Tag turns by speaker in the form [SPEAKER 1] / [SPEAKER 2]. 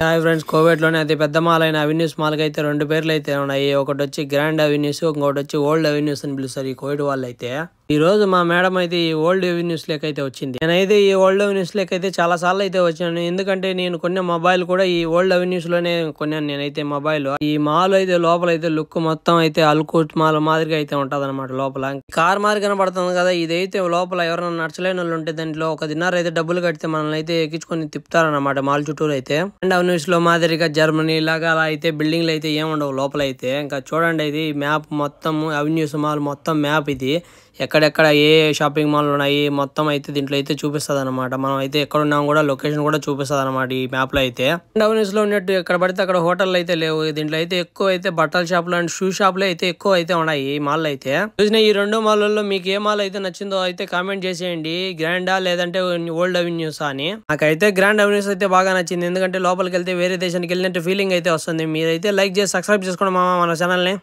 [SPEAKER 1] Hi friends, కోవిడ్లోనే అతి పెద్ద mall అయిన అవెన్యూస్ మాల్కి అయితే రెండు పేర్లు అయితే ఉన్నాయి. ఒకటి వచ్చి గ్రాండ్ అవెన్యూస్, ఇంకోటి వచ్చి ఓల్డ్ అవెన్యూస్ అని పిలుస్తారు ఈ కోవిడ్ వాళ్ళు అయితే. ఈ రోజు మా మేడం అయితే ఈ ఓల్డ్ అవెన్యూస్ అయితే వచ్చింది. నేనైతే ఈ ఓల్డ్ అవెన్యూస్ అయితే చాలా సార్లు అయితే వచ్చాను. ఎందుకంటే నేను కొన్న మొబైల్ కూడా ఈ ఓల్డ్ అవెన్యూస్ లోనే కొన్నాను నేనైతే మొబైల్. ఈ మాల్ అయితే లోపల అయితే లుక్ మొత్తం అయితే అల్కూట్ మాల్ మాదిరిగా అయితే ఉంటది అనమాట. లోపల కార్ మాదిరి కనబడుతుంది కదా, ఇదైతే లోపల ఎవరైనా నచ్చలేని వాళ్ళు ఉంటే దాంట్లో ఒక దినార్ అయితే డబ్బులు కడితే మనల్ని అయితే ఎక్కించుకొని తిప్పుతారనమాట మాల్ చుట్టూరు అయితే. అండ్ అవెన్యూస్ లో మాదిరిగా జర్మనీ లాగా అలా అయితే బిల్డింగ్లు అయితే ఏముండవు లోపల అయితే. ఇంకా చూడండి, ఇది మ్యాప్ మొత్తం అవెన్యూస్ మాల్ మొత్తం మ్యాప్ ఇది. ఎక్కడెక్కడ ఏ షాపింగ్ మాల్ ఉన్నాయి మొత్తం అయితే దీంట్లో అయితే చూపిస్తుంది అనమాట. మనం అయితే ఎక్కడ ఉన్నాం కూడా లొకేషన్ కూడా చూపిస్తుంది అనమాట ఈ మ్యాప్ లో అయితే. అవెన్యూస్ లో ఉన్నట్టు ఎక్కడ పడితే అక్కడ హోటల్ అయితే లేవు. దీంట్లో అయితే ఎక్కువ అయితే బట్టల షాపులు అండ్ షూ షాపులు అయితే ఎక్కువ అయితే ఉన్నాయి ఈ మాల్ అయితే. చూసిన ఈ రెండు మాల్లో మీకు ఏ మాల్ అయితే నచ్చిందో అయితే కామెంట్ చేసేయండి. గ్రాండా లేదంటే ఓల్డ్ అవెన్యూస్ అని. నాకైతే గ్రాండ్ అవెన్యూస్ అయితే బాగా నచ్చింది. ఎందుకంటే లోపలికి వెళ్తే వేరే దేశానికి వెళ్ళినట్టు ఫీలింగ్ అయితే వస్తుంది. మీరైతే లైక్ చేసి సబ్స్క్రైబ్ చేసుకోండి మన ఛానల్ ని.